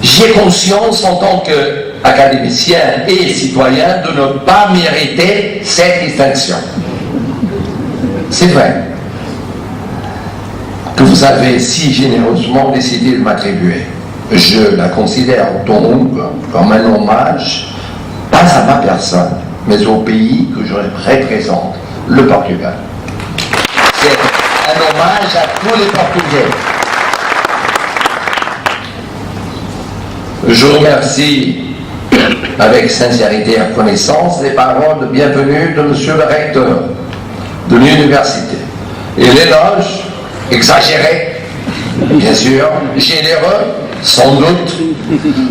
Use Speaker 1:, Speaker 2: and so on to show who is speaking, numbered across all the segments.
Speaker 1: J'ai conscience en tant qu'académicien et citoyen de ne pas mériter cette distinction. C'est vrai que vous avez si généreusement décidé de m'attribuer. Je la considère donc comme un hommage, pas à ma personne, mais au pays que je représente, le Portugal. C'est un hommage à tous les Portugais. Je remercie avec sincérité et reconnaissance les paroles de bienvenue de monsieur le recteur de l'université et l'éloge exagéré, bien sûr, généreux, sans doute,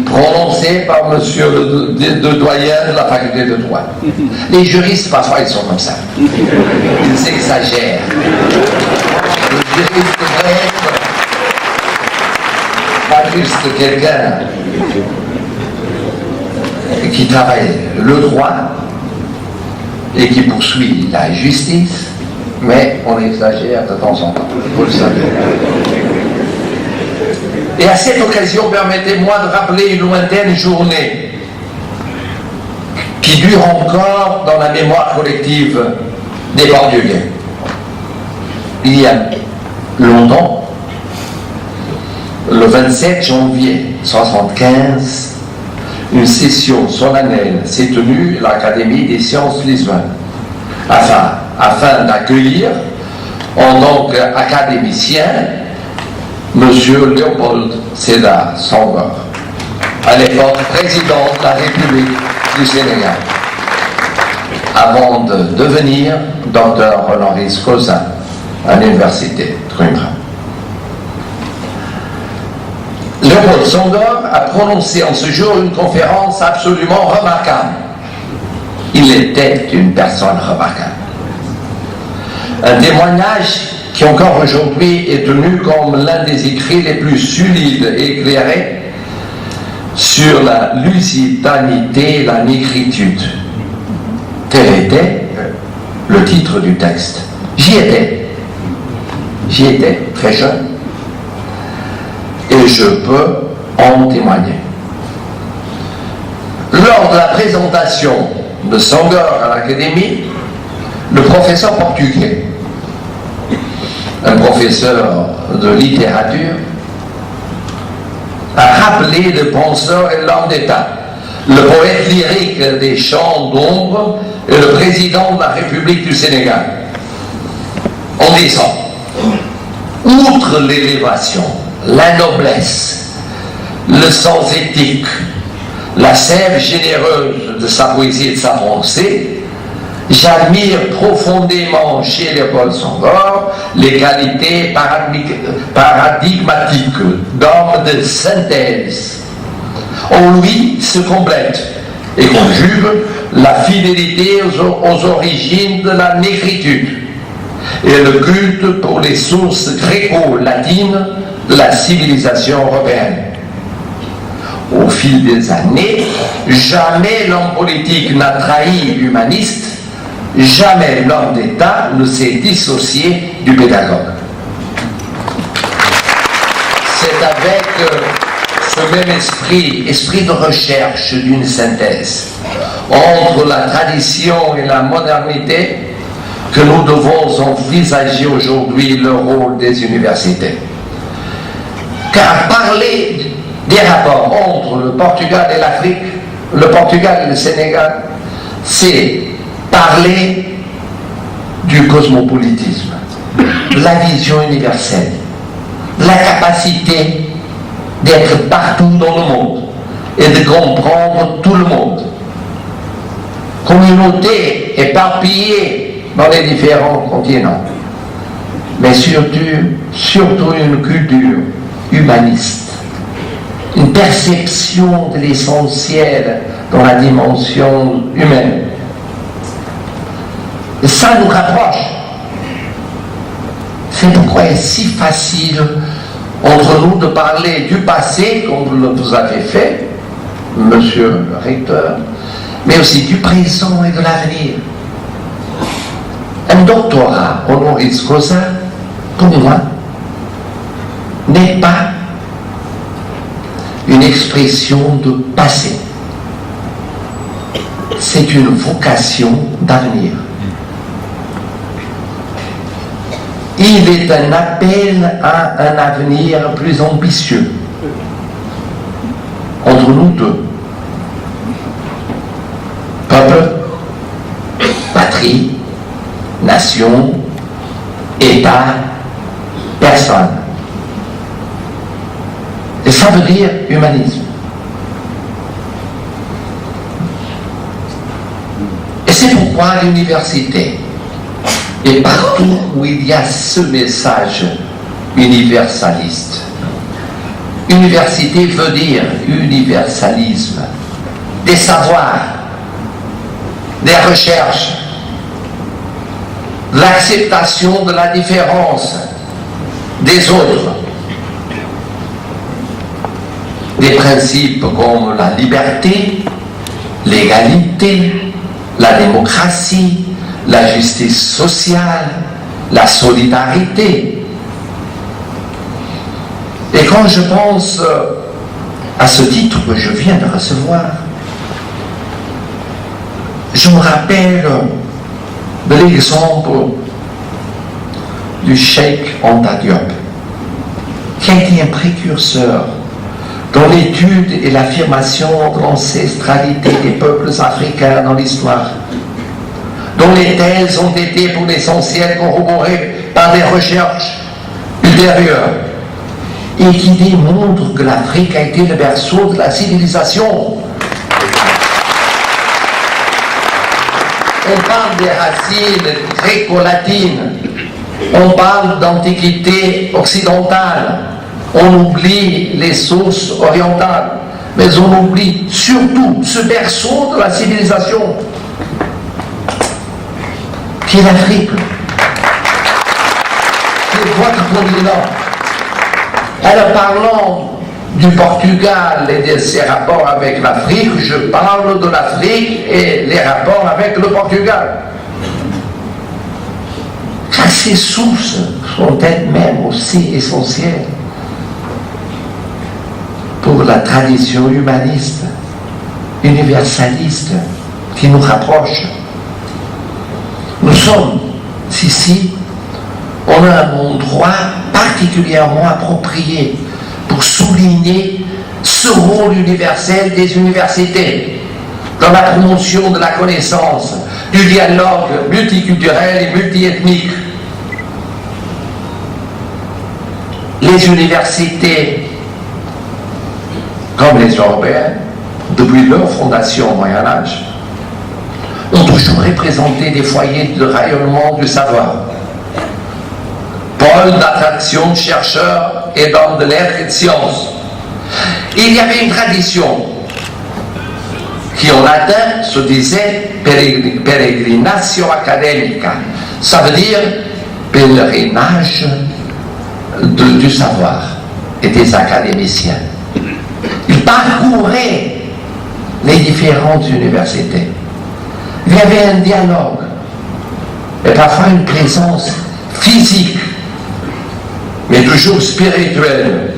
Speaker 1: prononcé par monsieur le doyen de la faculté de droit. Les juristes, parfois, ils sont comme ça. Ils exagèrent. Le juriste devrait être pas juste quelqu'un qui travaille le droit et qui poursuit la justice, mais on exagère de temps en temps, vous le savez. Et à cette occasion, permettez-moi de rappeler une lointaine journée qui dure encore dans la mémoire collective des Portugais. Il y a longtemps, le 27 janvier 1975, une session solennelle s'est tenue à l'Académie des sciences de Lisbonne afin d'accueillir en tant qu'académicien monsieur Léopold Sédar Senghor, à l'époque président de la République du Sénégal, avant de devenir docteur honoris causa à l'université de Coimbra. Léopold Senghor a prononcé en ce jour une conférence absolument remarquable. Il était une personne remarquable. Un témoignage qui encore aujourd'hui est tenu comme l'un des écrits les plus solides et éclairés sur la lusidanité et la négritude. Tel était le titre du texte. J'y étais très jeune et je peux en témoigner. Lors de la présentation de Senghor à l'Académie, le professeur portugais, un professeur de littérature, a rappelé le penseur et l'homme d'État, le poète lyrique des chants d'ombre et le président de la République du Sénégal, en disant: outre l'élévation, la noblesse, le sens éthique, la sève généreuse de sa poésie et de sa pensée, j'admire profondément chez Léopold Senghor les qualités paradigmatiques d'homme de synthèse. En lui se complète et conjugue la fidélité aux origines de la négritude et le culte pour les sources gréco-latines de la civilisation européenne. Au fil des années, jamais l'homme politique n'a trahi l'humaniste, jamais l'homme d'État ne s'est dissocié du pédagogue. C'est avec ce même esprit de recherche d'une synthèse entre la tradition et la modernité que nous devons envisager aujourd'hui le rôle des universités. Car parler des rapports entre le Portugal et l'Afrique, le Portugal et le Sénégal, c'est parler du cosmopolitisme, de la vision universelle, de la capacité d'être partout dans le monde et de comprendre tout le monde. Communauté éparpillée dans les différents continents, mais surtout une culture humaniste, une perception de l'essentiel dans la dimension humaine. Et ça nous rapproche. C'est pourquoi il est si facile entre nous de parler du passé, comme vous avez fait, monsieur le recteur, mais aussi du présent et de l'avenir. Un doctorat honoris causa, pour moi, n'est pas une expression de passé. C'est une vocation d'avenir. Il est un appel à un avenir plus ambitieux entre nous deux. Peuple, patrie, nation, État, personne. Et ça veut dire humanisme. Et c'est pourquoi l'université, et partout où il y a ce message universaliste, université veut dire universalisme, des savoirs, des recherches, l'acceptation de la différence des autres, des principes comme la liberté, l'égalité, la démocratie, la justice sociale, la solidarité. Et quand je pense à ce titre que je viens de recevoir, je me rappelle de l'exemple du Cheikh Anta Diop, qui a été un précurseur dans l'étude et l'affirmation de l'ancestralité des peuples africains dans l'histoire, dont les thèses ont été pour l'essentiel corroborées par des recherches ultérieures, et qui démontrent que l'Afrique a été le berceau de la civilisation. On parle des racines gréco-latines, on parle d'antiquité occidentale, on oublie les sources orientales, mais on oublie surtout ce berceau de la civilisation qui est l'Afrique, qui est votre continent. Alors parlons du Portugal et de ses rapports avec l'Afrique, je parle de l'Afrique et les rapports avec le Portugal. Car ces sources sont elles-mêmes aussi essentielles pour la tradition humaniste, universaliste, qui nous rapproche. Nous sommes ici, on a un endroit particulièrement approprié pour souligner ce rôle universel des universités dans la promotion de la connaissance, du dialogue multiculturel et multiethnique. Les universités, comme les européennes, depuis leur fondation au Moyen-Âge, ont toujours représenté des foyers de rayonnement du savoir, pôle d'attraction de chercheurs et d'hommes de lettres et de sciences. Il y avait une tradition qui en latin se disait peregrinatio academica, ça veut dire pèlerinage du savoir et des académiciens. Ils parcouraient les différentes universités. Il y avait un dialogue et parfois une présence physique, mais toujours spirituelle,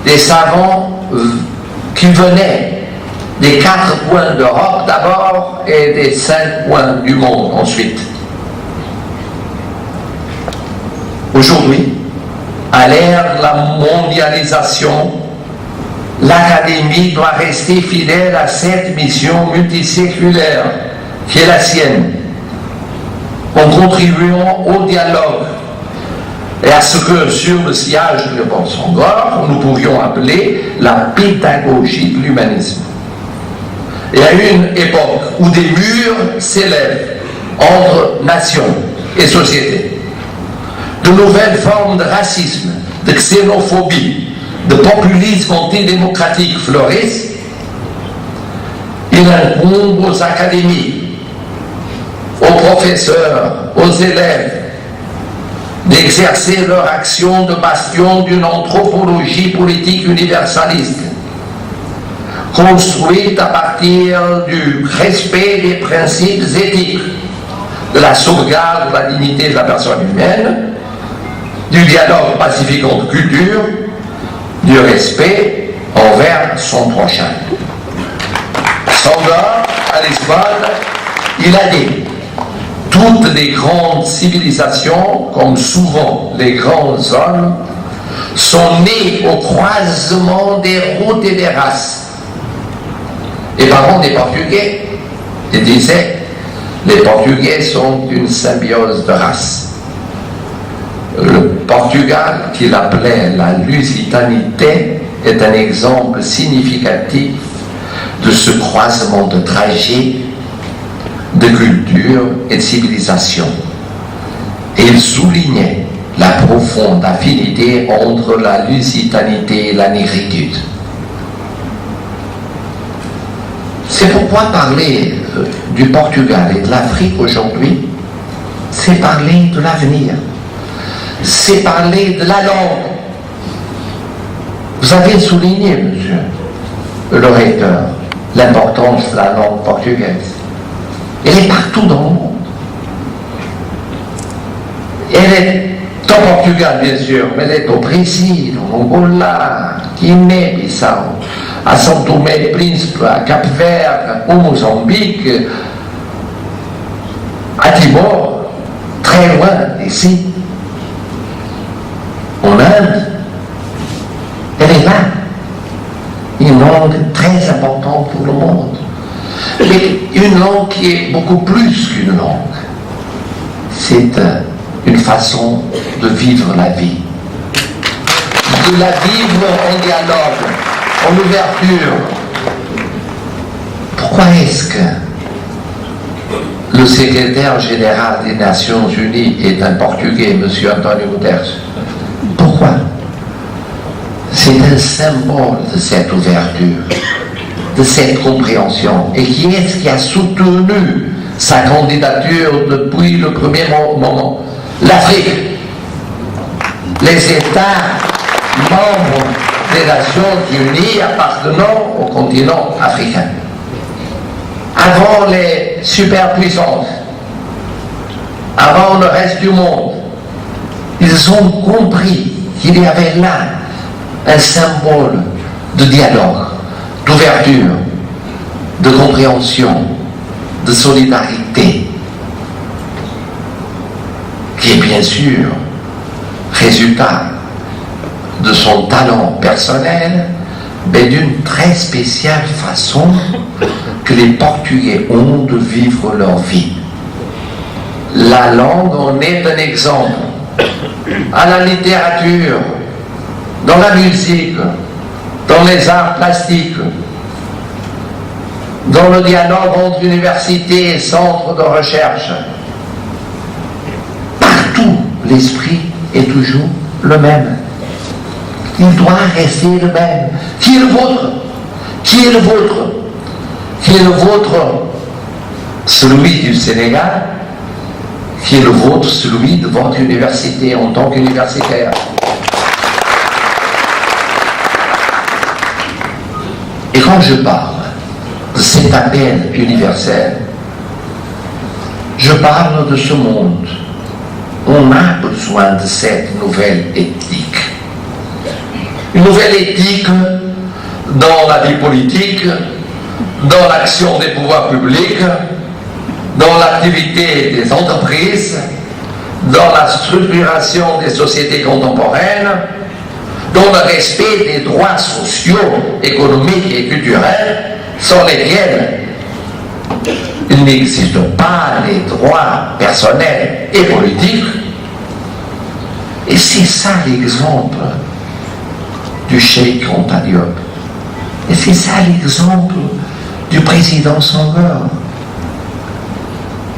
Speaker 1: des savants qui venaient des 4 coins d'Europe d'abord et des 5 coins du monde ensuite. Aujourd'hui, à l'ère de la mondialisation, l'Académie doit rester fidèle à cette mission multiséculaire qui est la sienne, en contribuant au dialogue et à ce que, sur le sillage de Bonsangor, nous pourrions appeler la pédagogie de l'humanisme. Et à une époque où des murs s'élèvent entre nations et sociétés, de nouvelles formes de racisme, de xénophobie, de populisme antidémocratique fleurissent, il incombe aux académies, aux professeurs, aux élèves, d'exercer leur action de bastion d'une anthropologie politique universaliste, construite à partir du respect des principes éthiques, de la sauvegarde de la dignité de la personne humaine, du dialogue pacifique entre cultures, du respect envers son prochain. Senghor, à Lisbonne, il a dit: toutes les grandes civilisations, comme souvent les grands hommes, sont nées au croisement des routes et des races. Et parlons des Portugais. Il disait: les Portugais sont une symbiose de races. Le Portugal, qu'il appelait la lusitanité, est un exemple significatif de ce croisement de trajets, de culture et de civilisation. Et il soulignait la profonde affinité entre la lusitanité et la négritude. C'est pourquoi parler du Portugal et de l'Afrique aujourd'hui, c'est parler de l'avenir, c'est parler de la langue. Vous avez souligné, monsieur le recteur, l'importance de la langue portugaise. Elle est partout dans le monde. Elle est au Portugal, bien sûr, mais elle est au Brésil, en Angola, Guinée-Bissau, à São Tomé et Príncipe, à Cap-Vert, au Mozambique, à Timor, très loin d'ici, en Inde. Elle est là. Une langue très importante pour le monde. Mais une langue qui est beaucoup plus qu'une langue. C'est une façon de vivre la vie. De la vivre en dialogue, en ouverture. Pourquoi est-ce que le secrétaire général des Nations Unies est un Portugais, M. António Guterres? Pourquoi? C'est un symbole de cette ouverture, de cette compréhension. Et qui est-ce qui a soutenu sa candidature depuis le premier moment? L'Afrique. Les États membres des Nations Unies appartenant au continent africain. Avant les superpuissances, avant le reste du monde, ils ont compris qu'il y avait là un symbole de dialogue, d'ouverture, de compréhension, de solidarité, qui est bien sûr résultat de son talent personnel, mais d'une très spéciale façon que les Portugais ont de vivre leur vie. La langue en est un exemple. À la littérature, dans la musique, dans les arts plastiques, dans le dialogue entre universités et centres de recherche. Partout, l'esprit est toujours le même. Il doit rester le même. Qui est le vôtre? Qui est le vôtre? Qui est le vôtre? Celui du Sénégal. Qui est le vôtre? Celui de votre université en tant qu'universitaire. Et quand je parle de cet appel universel, je parle de ce monde. On a besoin de cette nouvelle éthique. Une nouvelle éthique dans la vie politique, dans l'action des pouvoirs publics, dans l'activité des entreprises, dans la structuration des sociétés contemporaines, dans le respect des droits sociaux, économiques et culturels, sans lesquels il n'existe pas les droits personnels et politiques. Et c'est ça l'exemple du Cheikh Anta Diop. Et c'est ça l'exemple du président Senghor.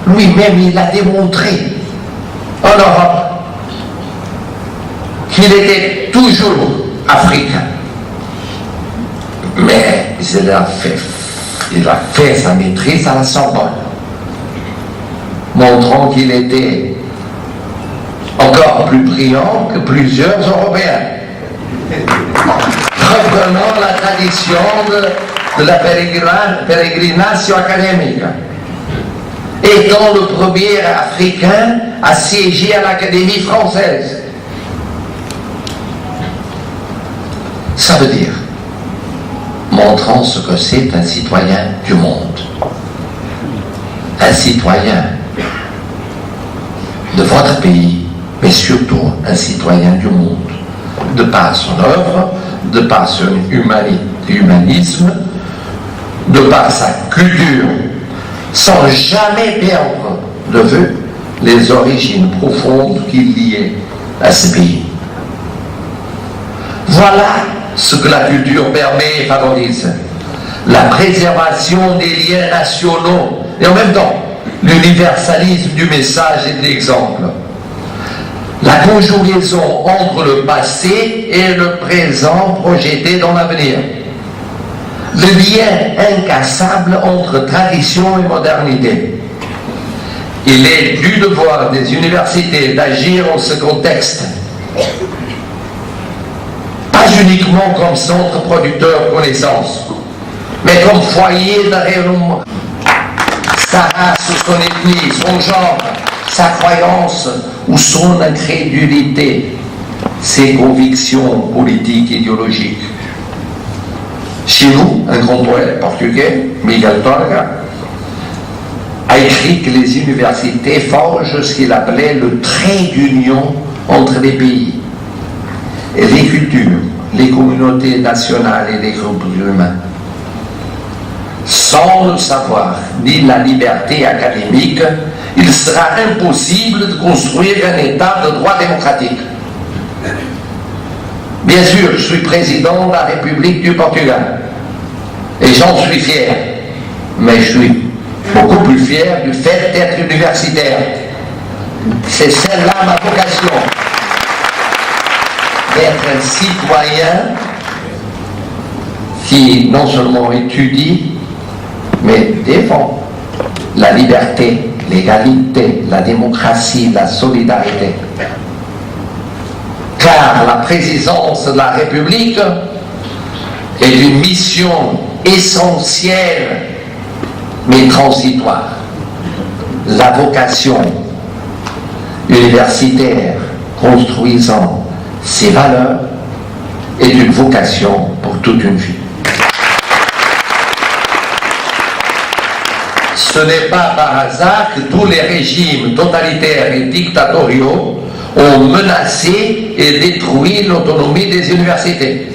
Speaker 1: Lui-même, il a démontré en Europe qu'il était toujours africain. Mais il a fait sa maîtrise à la Sorbonne, montrant qu'il était encore plus brillant que plusieurs Européens, reprenant la tradition de la pérégrination académique, étant le premier Africain à siéger à l'Académie française. Ça veut dire montrant ce que c'est un citoyen du monde. Un citoyen de votre pays, mais surtout un citoyen du monde, de par son œuvre, de par son humanisme, de par sa culture, sans jamais perdre de vue les origines profondes qui liaient à ce pays. Voilà ce que la culture permet et favorise. La préservation des liens nationaux et en même temps l'universalisme du message et de l'exemple. La conjugaison entre le passé et le présent projeté dans l'avenir. Le lien incassable entre tradition et modernité. Il est du devoir des universités d'agir dans ce contexte. Pas uniquement comme centre producteur de connaissances, mais comme foyer de rayonnement. Sa race ou son ethnie, son genre, sa croyance ou son incrédulité, ses convictions politiques et idéologiques. Chez nous, un grand poète portugais, Miguel Torga, a écrit que les universités forgent ce qu'il appelait le trait d'union entre les pays, et les cultures, les communautés nationales et les groupes humains. Sans le savoir ni la liberté académique, il sera impossible de construire un État de droit démocratique. Bien sûr, je suis président de la République du Portugal et j'en suis fier, mais je suis beaucoup plus fier du fait d'être universitaire. C'est celle-là ma vocation, d'être un citoyen qui non seulement étudie, mais défend la liberté, l'égalité, la démocratie, la solidarité. Car la présidence de la République est une mission essentielle, mais transitoire. La vocation universitaire construisant ses valeurs est une vocation pour toute une vie. Ce n'est pas par hasard que tous les régimes totalitaires et dictatoriaux ont menacé et détruit l'autonomie des universités,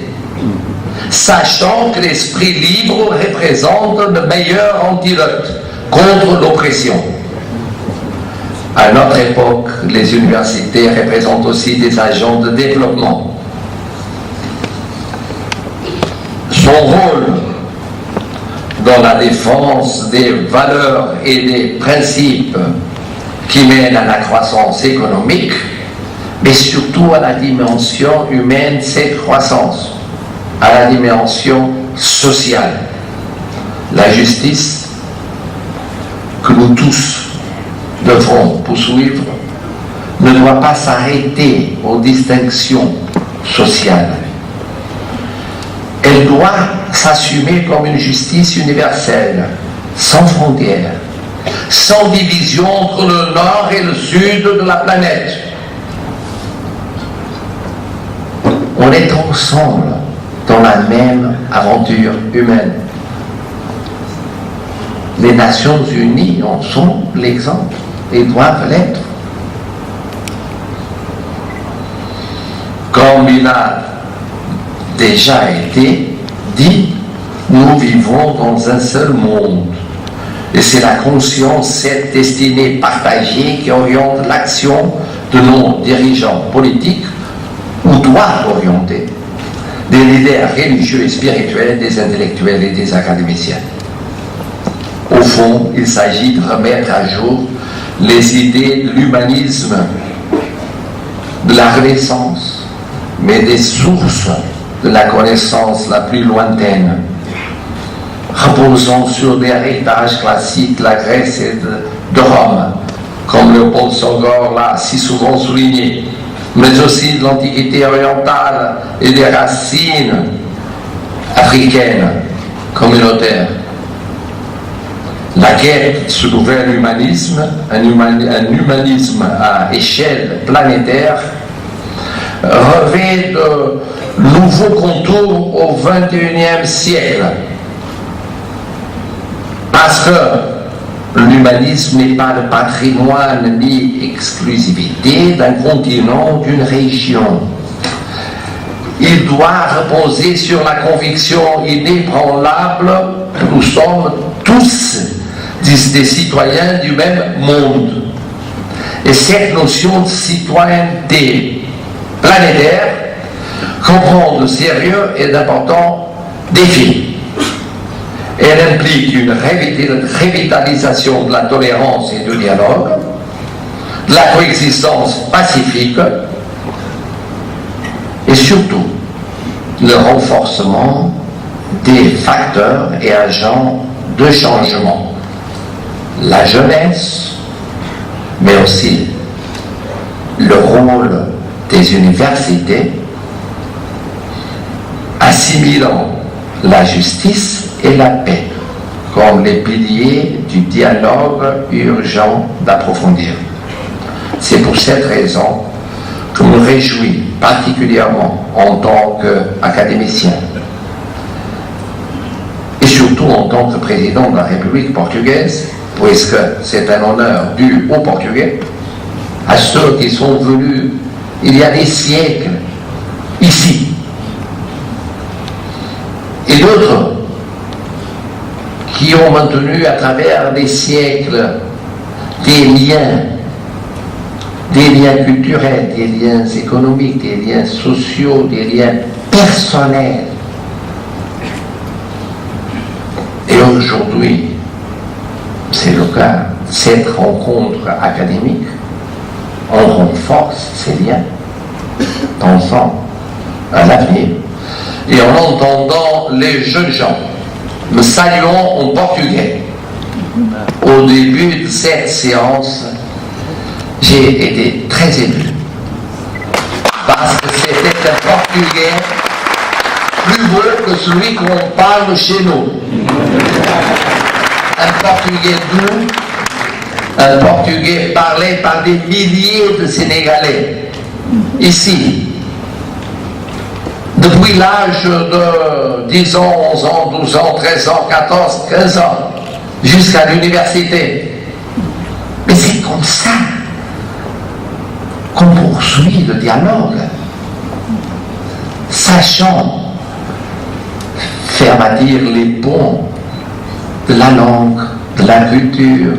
Speaker 1: sachant que l'esprit libre représente le meilleur antidote contre l'oppression. À notre époque, les universités représentent aussi des agents de développement. Son rôle dans la défense des valeurs et des principes qui mènent à la croissance économique, mais surtout à la dimension humaine de cette croissance, à la dimension sociale. La justice que nous tous devrons poursuivre ne doit pas s'arrêter aux distinctions sociales. Elle doit s'assumer comme une justice universelle, sans frontières, sans division entre le nord et le sud de la planète. On est ensemble dans la même aventure humaine. Les Nations Unies en sont l'exemple et doivent l'être. Comme il a déjà été dit, nous vivons dans un seul monde. Et c'est la conscience, cette destinée partagée qui oriente l'action de nos dirigeants politiques, ou doit orienter, des leaders religieux et spirituels, des intellectuels et des académiciens. Au fond, il s'agit de remettre à jour les idées de l'humanisme, de la Renaissance, mais des sources de la connaissance la plus lointaine, reposant sur des héritages classiques de la Grèce et de Rome, comme Léopold Senghor l'a si souvent souligné, mais aussi de l'Antiquité orientale et des racines africaines communautaires. La quête de ce nouvel humanisme, un humanisme à échelle planétaire, revêt nouveau contour au XXIe siècle. Parce que l'humanisme n'est pas le patrimoine ni exclusivité d'un continent, d'une région. Il doit reposer sur la conviction inébranlable que nous sommes tous des citoyens du même monde. Et cette notion de citoyenneté planétaire comprend de sérieux et d'importants défis. Elle implique une revitalisation de la tolérance et du dialogue, de la coexistence pacifique et surtout le renforcement des facteurs et agents de changement. La jeunesse, mais aussi le rôle des universités, assimilant la justice et la paix comme les piliers du dialogue urgent d'approfondir. C'est pour cette raison que je me réjouis particulièrement en tant qu'académicien et surtout en tant que président de la République portugaise, puisque c'est un honneur dû aux Portugais, à ceux qui sont venus il y a des siècles ici, et d'autres qui ont maintenu à travers des siècles des liens culturels, des liens économiques, des liens sociaux, des liens personnels. Et aujourd'hui, c'est le cas, cette rencontre académique, on renforce ces liens, pensant à l'avenir. Et en entendant les jeunes gens me saluant en portugais au début de cette séance, j'ai été très ému. Parce que c'était un portugais plus beau que celui qu'on parle chez nous. Un portugais doux, un portugais parlé par des milliers de Sénégalais, ici. Depuis l'âge de 10 ans, 11 ans, 12 ans, 13 ans, 14, 15 ans, jusqu'à l'université. Mais c'est comme ça qu'on poursuit le dialogue, sachant faire bâtir les ponts de la langue, de la culture,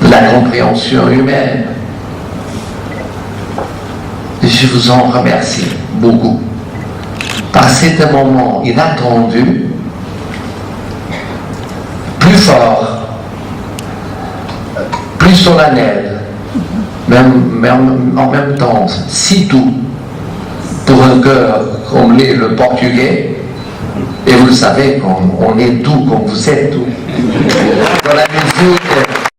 Speaker 1: de la compréhension humaine. Et je vous en remercie beaucoup. Par cet moment inattendu, plus fort, plus solennel, en même temps, si doux, pour un cœur comme l'est le portugais, et vous le savez, on est doux comme vous êtes doux. Dans la musique,